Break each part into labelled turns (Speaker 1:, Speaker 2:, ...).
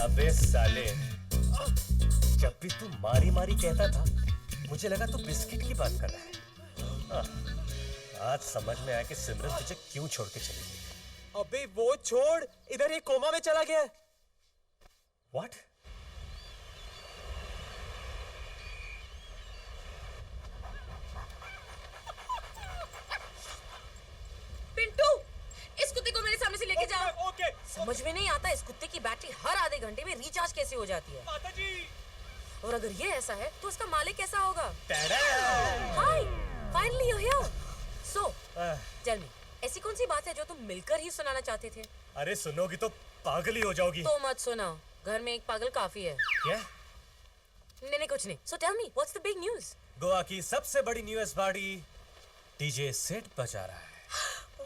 Speaker 1: अबे साले, जब भी तू मारी मारी कहता था मुझे लगा तू बिस्किट की बात कर रहा है। आज समझ में आया कि सिमरन तुझे क्यों छोड़ के चली गई।
Speaker 2: अबे वो छोड़, इधर ये कोमा में चला गया।
Speaker 1: What?
Speaker 3: पिंटू, इस कुत्ते को मेरे सामने से लेके जाओ।
Speaker 2: ओके।
Speaker 3: समझ में नहीं आता इस कुत्ते की बैटरी हर आधे घंटे में रिचार्ज कैसे हो जाती है।
Speaker 2: माता जी।
Speaker 3: और अगर ये ऐसा है तो उसका मालिक कैसा होगा?
Speaker 1: Ta-da!
Speaker 3: Hi, finally you here. So, tell me, ऐसी कौन सी बात है जो तुम मिलकर ही सुनाना चाहते थे?
Speaker 1: अरे सुनोगी तो पागल ही हो जाओगी।
Speaker 3: तो मत सुनाओ, घर में एक पागल काफी है।
Speaker 1: क्या?
Speaker 3: नहीं कुछ नहीं। So tell me, what's the big news?
Speaker 1: Goa की सबसे बड़ी न्यूज़ पार्टी डीजे सेट बजा रहा है।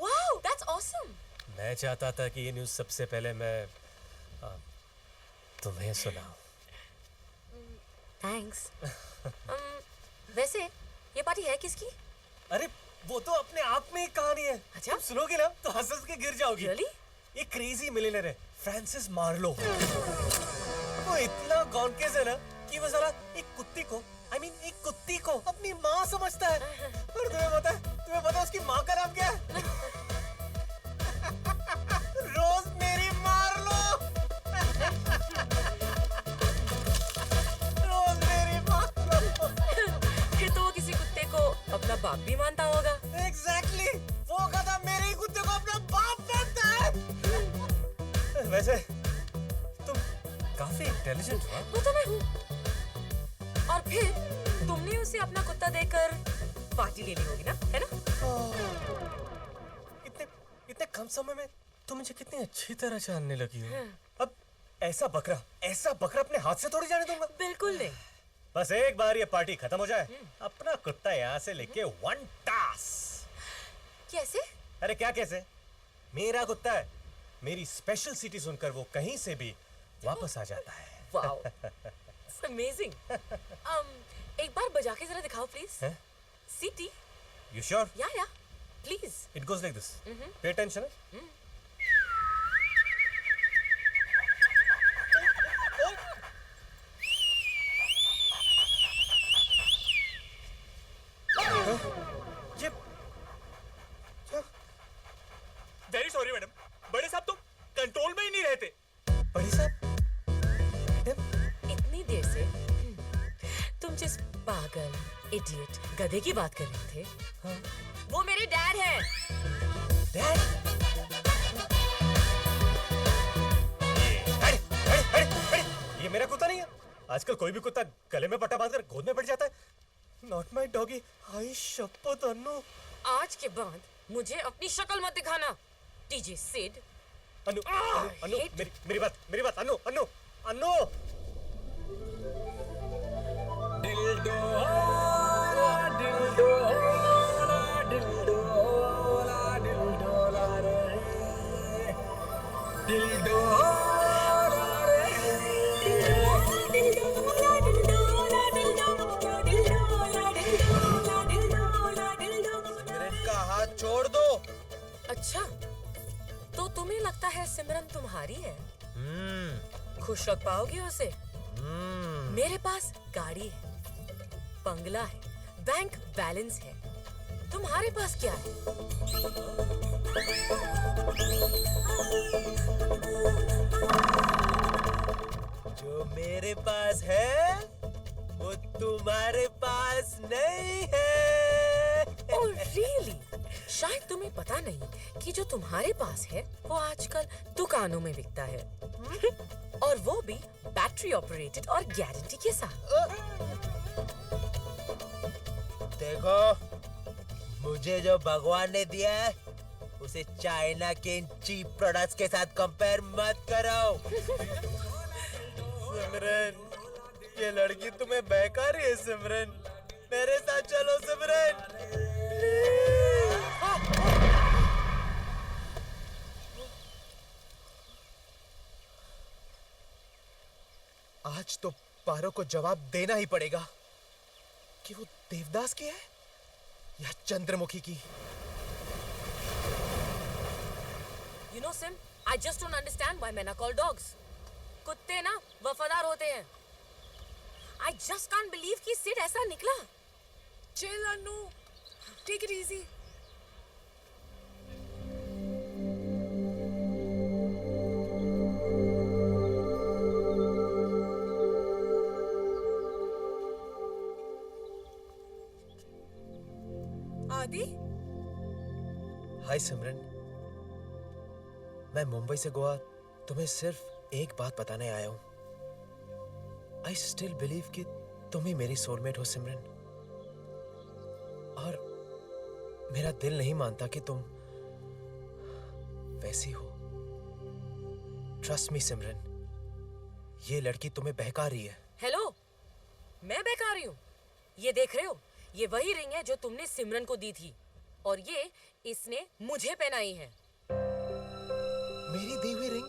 Speaker 3: Wow, that's awesome.
Speaker 1: मैं चाहता था कि ये न्यूज़ सबसे पहले मैं तुम्हें सुनाऊं।
Speaker 3: थैंक्स। वैसे ये पार्टी है किसकी?
Speaker 1: अरे वो तो अपने आप में एक कहानी है।
Speaker 3: अच्छा?
Speaker 1: तुम सुनोगे ना तो हंस हंस के गिर जाओगी।
Speaker 3: Really?
Speaker 1: ये क्रेजी मिलियनेयर है फ्रांसिस मार्लो। वो इतना गॉनकेस है ना कि वो साला एक कुत्ती को एक कुत्ती को अपनी माँ समझता है। और तुम्हें पता है उसकी माँ का नाम क्या है? रोज मेरी मार्लो। रोज मेरी मार्लो।
Speaker 3: फिर तो वो किसी कुत्ते को अपना बाप भी मानता होगा।
Speaker 1: Exactly! वो गधा मेरे ही कुत्ते को अपना बाप मानता है। वैसे तुम काफी इंटेलिजेंट हो।
Speaker 3: वो तो मैं हूँ। और फिर तुमने उसे अपना कुत्ता देकर पार्टी ले ली होगी ना, है ना?
Speaker 1: इतने कम समय में तुम मुझे कितनी अच्छी तरह जानने लगी हो। अब ऐसा बकरा अपने हाथ से थोड़ी जाने दूंगा।
Speaker 3: बिल्कुल नहीं।
Speaker 1: बस एक बार ये पार्टी खत्म हो जाए, अपना कुत्ता यहाँ से लेके वन टास।
Speaker 3: कैसे?
Speaker 1: अरे क्या कैसे? मेरा कुत्ता है, मेरी स्पेशल सिटी सुनकर वो कहीं से भी वापस आ जाता है।
Speaker 3: Wow, it's amazing. एक बार बजा के जरा दिखाओ प्लीज। सिटी।
Speaker 1: You sure?
Speaker 3: या please.
Speaker 1: It goes like this. Pay attention. ये
Speaker 2: वेरी सॉरी मैडम, बड़े साहब तुम कंट्रोल में ही नहीं रहते।
Speaker 1: बड़ी साहब,
Speaker 3: इतनी देर से तुम जिस पागल, इडियट, गधे की बात कर रहे थे, वो मेरे डैड हैं।
Speaker 1: डैड? ये मेरा कुत्ता नहीं है। आजकल कोई भी कुत्ता गले में पट्टा बांधकर गोद में बैठ जाता है। Not my doggy. हाय शपथ अन्नू।
Speaker 3: आज के बाद मुझे अपनी शक्ल मत दिखाना, डीजे सिड।
Speaker 1: अन्नू, मेरी बात, अन्नू।
Speaker 2: छोड़ दो।
Speaker 3: अच्छा, तो तुम्हें लगता है सिमरन तुम्हारी है? खुश रख पाओगे उसे? मेरे पास गाड़ी है, बंगला है, बैंक बैलेंस है। तुम्हारे पास क्या है?
Speaker 2: जो मेरे पास है वो तुम्हारे पास नहीं है।
Speaker 3: Oh really? शायद तुम्हें पता नहीं कि जो तुम्हारे पास है वो आजकल दुकानों में बिकता है। और वो भी बैटरी ऑपरेटेड और गारंटी के साथ।
Speaker 2: देखो, मुझे जो भगवान ने दिया है उसे चाइना के इन चीप प्रोडक्ट्स के साथ कंपेयर मत करो। सिमरन, ये लड़की तुम्हें बहका रही है। सिमरन, मेरे साथ चलो सिमरन। आज तो पारो को जवाब देना ही पड़ेगा कि वो देवदास की है या चंद्रमुखी की।
Speaker 3: You know, Sim, I just don't understand why men are called dogs. कुत्ते ना वफादार होते हैं। I just can't believe कि सिड ऐसा निकला।
Speaker 4: Chill, Anu. Take it easy. आदि?
Speaker 1: हाय सिमरन, मैं मुंबई से गोवा तुम्हें सिर्फ एक बात बताने आया हूं। आई स्टिल बिलीव कि तुम ही मेरी सोलमेट हो सिमरन, और मेरा दिल नहीं मानता कि तुम वैसी हो। ट्रस्ट मी सिमरन, ये लड़की तुम्हें बहका रही है।
Speaker 3: हेलो, मैं बहका रही हूँ? ये देख रहे हो, ये वही रिंग है जो तुमने सिमरन को दी थी, और ये इसने मुझे पहनाई है।
Speaker 1: मेरी दी हुई रिंग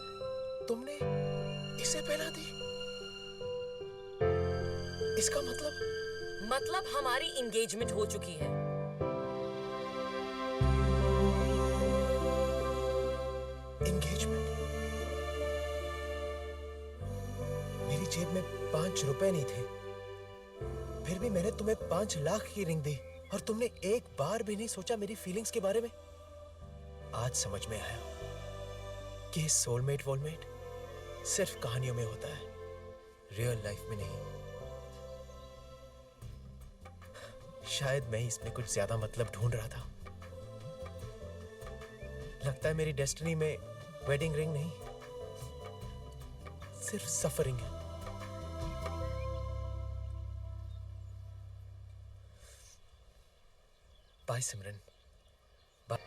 Speaker 1: तुमने इसे पहना दी? इसका मतलब
Speaker 3: हमारी एंगेजमेंट हो चुकी है।
Speaker 1: एंगेजमेंट? मेरी जेब में 5 रुपए नहीं थे, फिर भी मैंने तुम्हें 5 लाख की रिंग दी, और तुमने एक बार भी नहीं सोचा मेरी फीलिंग्स के बारे में। आज समझ में आया कि सोलमेट वोलमेट सिर्फ कहानियों में होता है, रियल लाइफ में नहीं। शायद मैं इसमें कुछ ज्यादा मतलब ढूंढ रहा था। लगता है मेरी डेस्टिनी में वेडिंग रिंग नहीं, सिर्फ सफरिंग है। बाय सिमरन, बाय।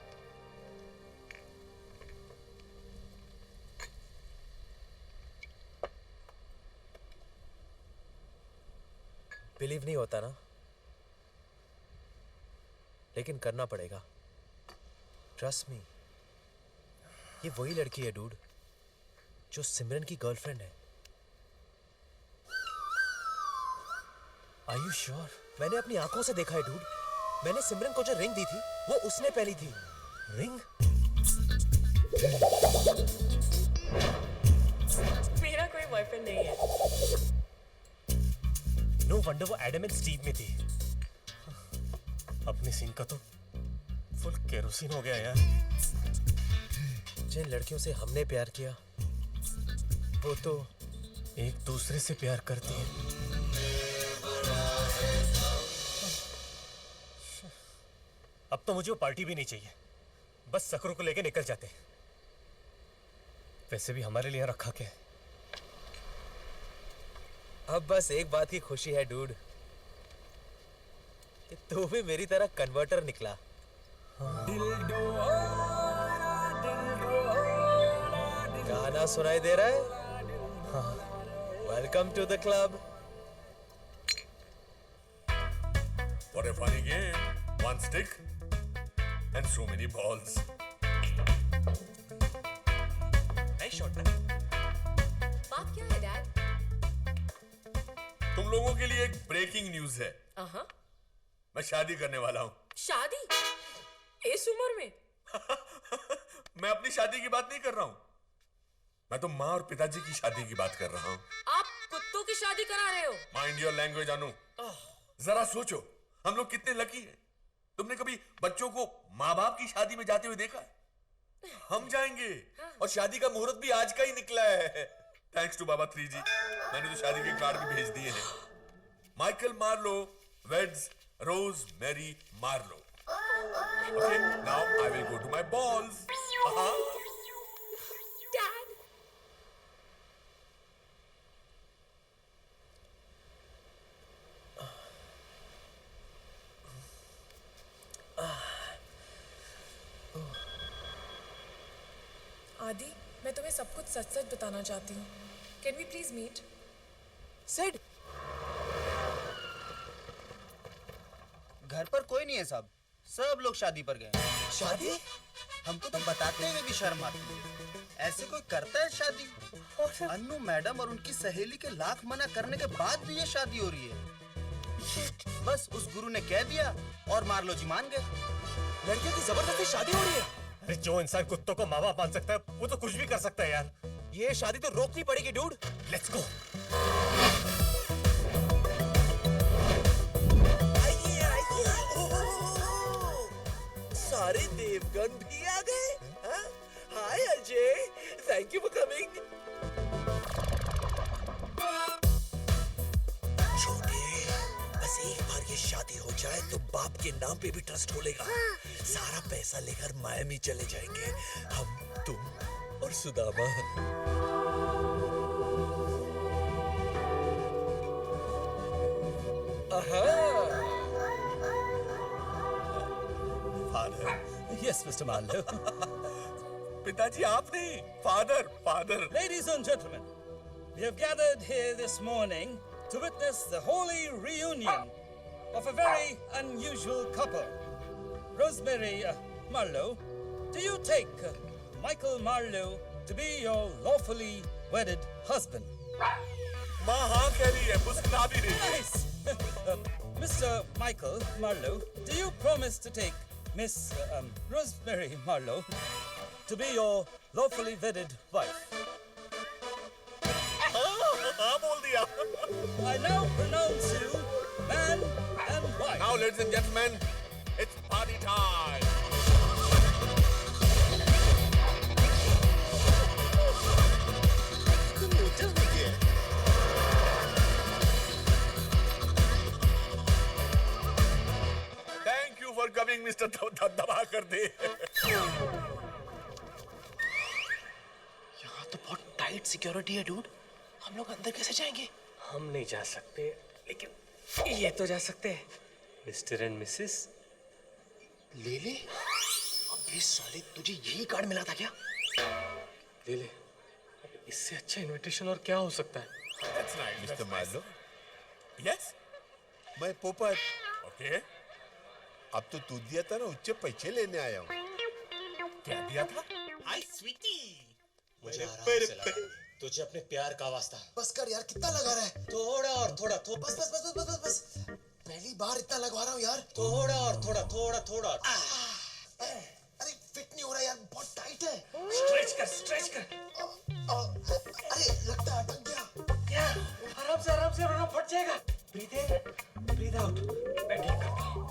Speaker 1: बिलीव नहीं होता ना, लेकिन करना पड़ेगा। ट्रस्ट मी, ये वही लड़की है डूड, जो सिमरन की गर्लफ्रेंड है। Are you sure? मैंने अपनी आंखों से देखा है डूड। मैंने सिमरन को जो रिंग दी थी वो उसने पहनी थी। रिंग?
Speaker 3: मेरा कोई बॉयफ्रेंड नहीं है।
Speaker 1: नो वंडर वो एडम एंड स्टीव में थी। अपने सीन का तो फुल केरोसिन हो गया यार। जिन लड़कियों से हमने प्यार किया वो तो एक दूसरे से प्यार करती है। अब तो मुझे वो पार्टी भी नहीं चाहिए, बस सकरों को लेके निकल जाते। वैसे भी हमारे लिए रखा क्या है? अब बस एक बात की खुशी है डूड, कि तू भी मेरी तरह कन्वर्टर निकला। गाना सुनाई दे रहा है? Welcome to the club.
Speaker 5: What a funny game. One stick and so many balls.
Speaker 1: Nice shot ना?
Speaker 3: बात क्या है डैड?
Speaker 5: तुम लोगों के लिए एक ब्रेकिंग न्यूज है। मैं शादी करने वाला हूँ।
Speaker 3: शादी? इस उम्र में?
Speaker 5: मैं अपनी शादी की बात नहीं कर रहा हूँ, मैं तो माँ और पिताजी की शादी की बात कर रहा हूँ।
Speaker 3: आप कुत्तों की शादी करा रहे हो?
Speaker 5: माइंड योर लैंग्वेज अनु। जरा सोचो, हम लोग कितने लकी हैं। तुमने कभी बच्चों को माँ बाप की शादी में जाते हुए देखा है? हम जाएंगे, और शादी का मुहूर्त भी आज का ही निकला है। थैंक्स टू बाबा 3G। मैंने तो शादी के कार्ड भी भेज दिए हैं। Michael Marlo weds Rose Mary Marlo. Okay, now I will go to my balls.
Speaker 3: Dad,
Speaker 4: Aadi, मैं तुम्हें सब कुछ सच सच बताना चाहती हूँ। Can we please meet?
Speaker 1: Sid,
Speaker 6: घर पर कोई नहीं है साहब, सब लोग शादी पर गए।
Speaker 1: शादी?
Speaker 6: हमको तो बताते हुए भी शर्म आती है। ऐसे कोई करता है शादी? अन्नू मैडम और उनकी सहेली के लाख मना करने के बाद भी ये शादी हो रही है। बस उस गुरु ने कह दिया और मार्लो जी मान गए।
Speaker 1: लड़कियों की जबरदस्ती शादी हो रही है? अरे जो इंसान कुत्तों को माँ बाप मान सकता है वो तो कुछ भी कर सकता है यार।
Speaker 2: ये शादी तो रोकनी पड़ेगी डूड।
Speaker 1: Let's go.
Speaker 2: आइए आइए। सारे देवगण भी आ गए। Hi Ajay, thank you for coming.
Speaker 1: छोटे, बस एक बार ये शादी हो जाए तो बाप के नाम पे भी ट्रस्ट खोलेगा। सारा पैसा लेकर मायामी चले जाएंगे, हम, तुम और Sudama. Father.
Speaker 7: Yes, Mr. Marlowe.
Speaker 5: पिताजी आप नहीं, father father.
Speaker 7: Ladies and gentlemen, we have gathered here this morning to witness the holy reunion of a very unusual couple. Rosemary Marlowe, do you take Michael Marlowe to be your lawfully wedded husband?
Speaker 5: माँ हाँ कह रही है, मुस्कुरा भी रही है।
Speaker 7: Nice! Mr. Michael Marlowe, do you promise to take Miss Rosemary Marlowe to be your lawfully wedded wife?
Speaker 5: हाँ बोल दिया।
Speaker 7: I now pronounce you man and wife.
Speaker 5: Now, ladies and gentlemen, it's party time. Thank you for coming, Mr. दबा कर दे।
Speaker 6: यहाँ तो बहुत tight security है dude. हम लोग अंदर कैसे जाएंगे?
Speaker 1: हम नहीं जा सकते, लेकिन ये तो जा सकते हैं। Mister and Mrs.
Speaker 6: ले ले। अबे साले, तुझे यही कार्ड मिला था क्या?
Speaker 1: ले ले। इससे अच्छा इनविटेशन और क्या हो सकता है?
Speaker 5: That's nice.
Speaker 8: Mister Marlowe,
Speaker 5: Yes.
Speaker 8: मैं पोपट।
Speaker 5: Okay.
Speaker 8: अब तो तू दिया था ना, उससे पैसे लेने आया हूँ।
Speaker 5: क्या दिया था?
Speaker 8: हाय स्वीटी।
Speaker 9: मुझे आराम से लगा। तुझे अपने प्यार का वास्ता।
Speaker 6: बस कर यार, कितना लगा रहा है?
Speaker 9: थोड़ा और थोड़ा
Speaker 6: बस बस बस बस बस बस बस। पहली बार इतना लगवा रहा हूँ यार।
Speaker 9: थोड़ा और थोड़ा थोड़ा थोड़ा।
Speaker 6: अरे फिट नहीं हो रहा यार, बहुत टाइट है।
Speaker 1: स्ट्रेच कर, स्ट्रेच कर।
Speaker 6: अरे लगता है अटक गया।
Speaker 1: क्या? आराम से वरना फट जाएगा। ब्रीथ इन, ब्रीथ आउट। मैं ठीक करता हूँ।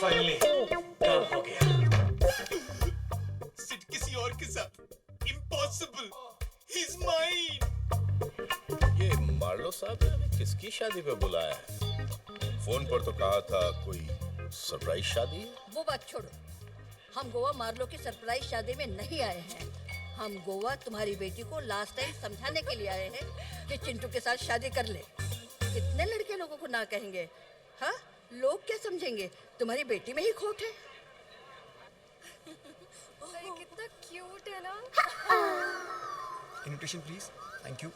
Speaker 1: फाइनली काम हो गया।
Speaker 8: सिट किसी और के साथ। इम्पॉसिबल। He is mine. ये मार्लो साहब ने हमें किसकी शादी पे बुलाया है? फोन पर तो कहा था कोई सरप्राइज शादी है।
Speaker 10: वो बात छोड़ो, हम गोवा मार्लो की सरप्राइज शादी में नहीं आए हैं। हम गोवा तुम्हारी बेटी को लास्ट टाइम समझाने के लिए आए हैं कि चिंटू के साथ शादी कर ले। कितने लड़के लोगों को ना कहेंगे? हाँ, लोग क्या समझेंगे? तुम्हारी बेटी में ही खोट है।
Speaker 4: कितना क्यूट है ना।
Speaker 1: Invitation please. Thank you.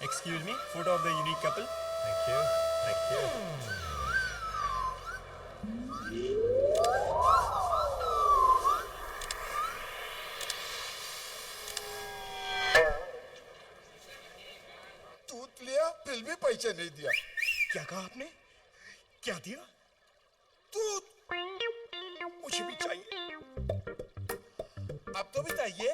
Speaker 1: Excuse me, photo of the unique couple. Thank you. Thank you.
Speaker 8: दूध लिया, फिर भी पैसे नहीं दिया।
Speaker 1: क्या कहा आपने? क्या दिया?
Speaker 8: दूध
Speaker 1: मुझे भी चाहिए।
Speaker 8: अब तो भी चाहिए।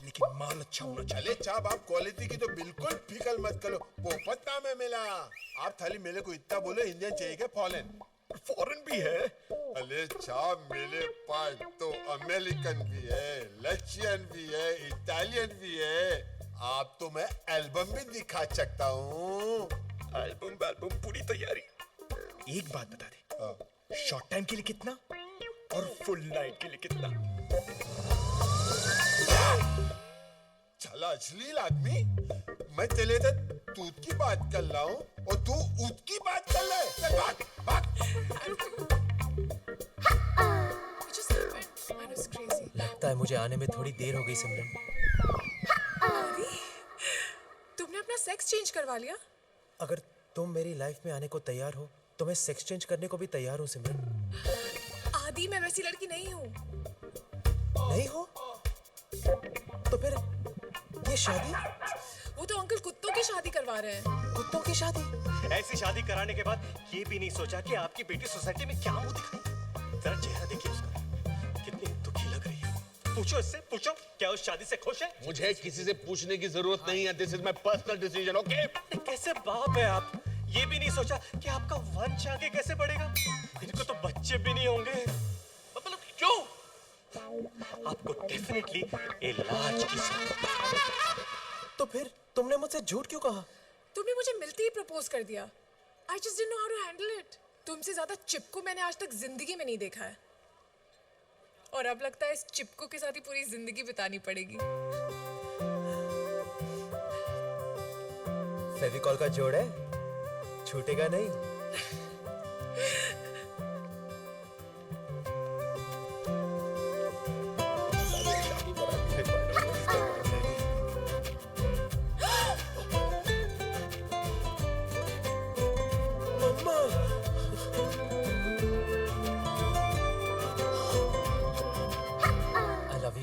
Speaker 1: लेकिन माल अच्छा होना चाहिए।
Speaker 8: चले चाप, आप क्वालिटी की तो बिल्कुल फिकल मत करो। पोपट नाम है मेरा। आप थाली मेरे को इतना बोले, इंडियन चाहिए क्या फॉरेन?
Speaker 1: फॉरेन भी है।
Speaker 8: अरे चाप, मेरे पास तो अमेरिकन भी है, रशियन भी है, इटालियन भी है। आप तो मैं एल्बम भी दिखा सकता हूँ।
Speaker 1: एल्बम पूरी तैयारी। एक बात बता दे, शॉर्ट टाइम के लिए कितना और फुल नाइट के लिए कितना?
Speaker 8: चला अश्लील आदमी। मैं तेरे से दूध की बात कर रहा हूँ और तू ऊद की बात कर रहा है। चल भाग, भाग।
Speaker 2: लगता है मुझे आने में थोड़ी देर हो गई सिमरन।
Speaker 4: आदि, तुमने अपना सेक्स चेंज करवा लिया?
Speaker 2: अगर तुम मेरी लाइफ में आने को तैयार हो तो मैं सेक्स चेंज करने को भी तैयार हूँ सिमरन।
Speaker 4: आदि, मैं वैसी लड़की नहीं हूँ।
Speaker 2: नहीं हो तो फिर ये शादी?
Speaker 4: वो तो अंकल कुत्तों की शादी करवा रहे हैं।
Speaker 2: कुत्तों की शादी?
Speaker 7: ऐसी शादी कराने के बाद ये भी नहीं सोचा कि आपकी बेटी सोसाइटी में क्या मुंह दिखाई। जरा चेहरा देखिए उसका।
Speaker 9: पूछो इससे, पूछो क्या उस शादी से खुश है?
Speaker 8: मुझे किसी से पूछने की जरूरत नहीं है। This is my personal decision, okay?
Speaker 1: कैसे बाप है आप? ये भी नहीं सोचा कि आपका वंश आगे कैसे बढ़ेगा? इनको तो बच्चे भी नहीं होंगे।
Speaker 5: मतलब क्यों?
Speaker 1: आपको डेफिनेटली इलाज की जरूरत। तो फिर तुमने मुझसे झूठ क्यों कहा?
Speaker 4: तुमने मुझे मिलते ही प्रपोज कर दिया। I just didn't know how to handle it. तुमसे ज्यादा चिपको मैंने आज तक जिंदगी में नहीं देखा है। और अब लगता है इस चिपको के साथ ही पूरी जिंदगी बितानी पड़ेगी।
Speaker 1: फेविकॉल का जोड़ है, छूटेगा नहीं।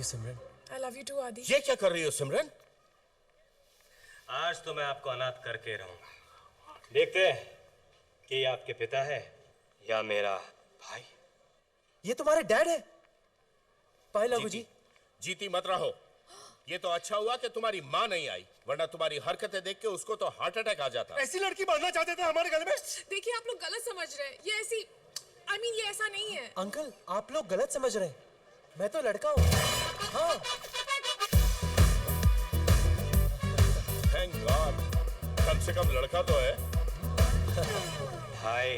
Speaker 1: सिमरन,
Speaker 4: I love you too, आदि।
Speaker 8: ये क्या कर रही हो सिमरन?
Speaker 9: आज तो मैं आपको अनाथ करके रहूंगा। देखते हैं कि ये आपके पिता है या मेरा भाई।
Speaker 1: ये तुम्हारे डैड है? पाए लागू जी।
Speaker 8: जीती मत रहो। ये तो अच्छा हुआ कि तुम्हारी माँ नहीं आई, वरना तुम्हारी हरकतें देख के उसको तो हार्ट अटैक आ जाता।
Speaker 1: ऐसी लड़की बांधना चाहते थे हमारे गले में?
Speaker 4: देखिए आप लोग गलत समझ रहे हैं। ये ऐसी ये ऐसा नहीं है।
Speaker 1: अंकल, आप लोग गलत समझ रहे हैं। मैं तो लड़का हूँ। हाँ।
Speaker 8: थैंक गॉड, कम से कम लड़का तो है।
Speaker 9: भाई,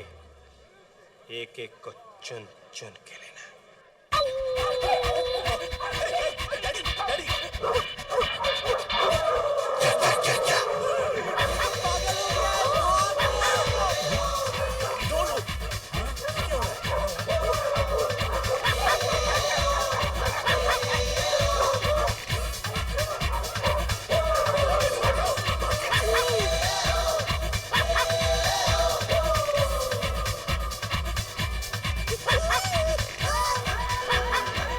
Speaker 9: एक एक को चुन चुन के ले।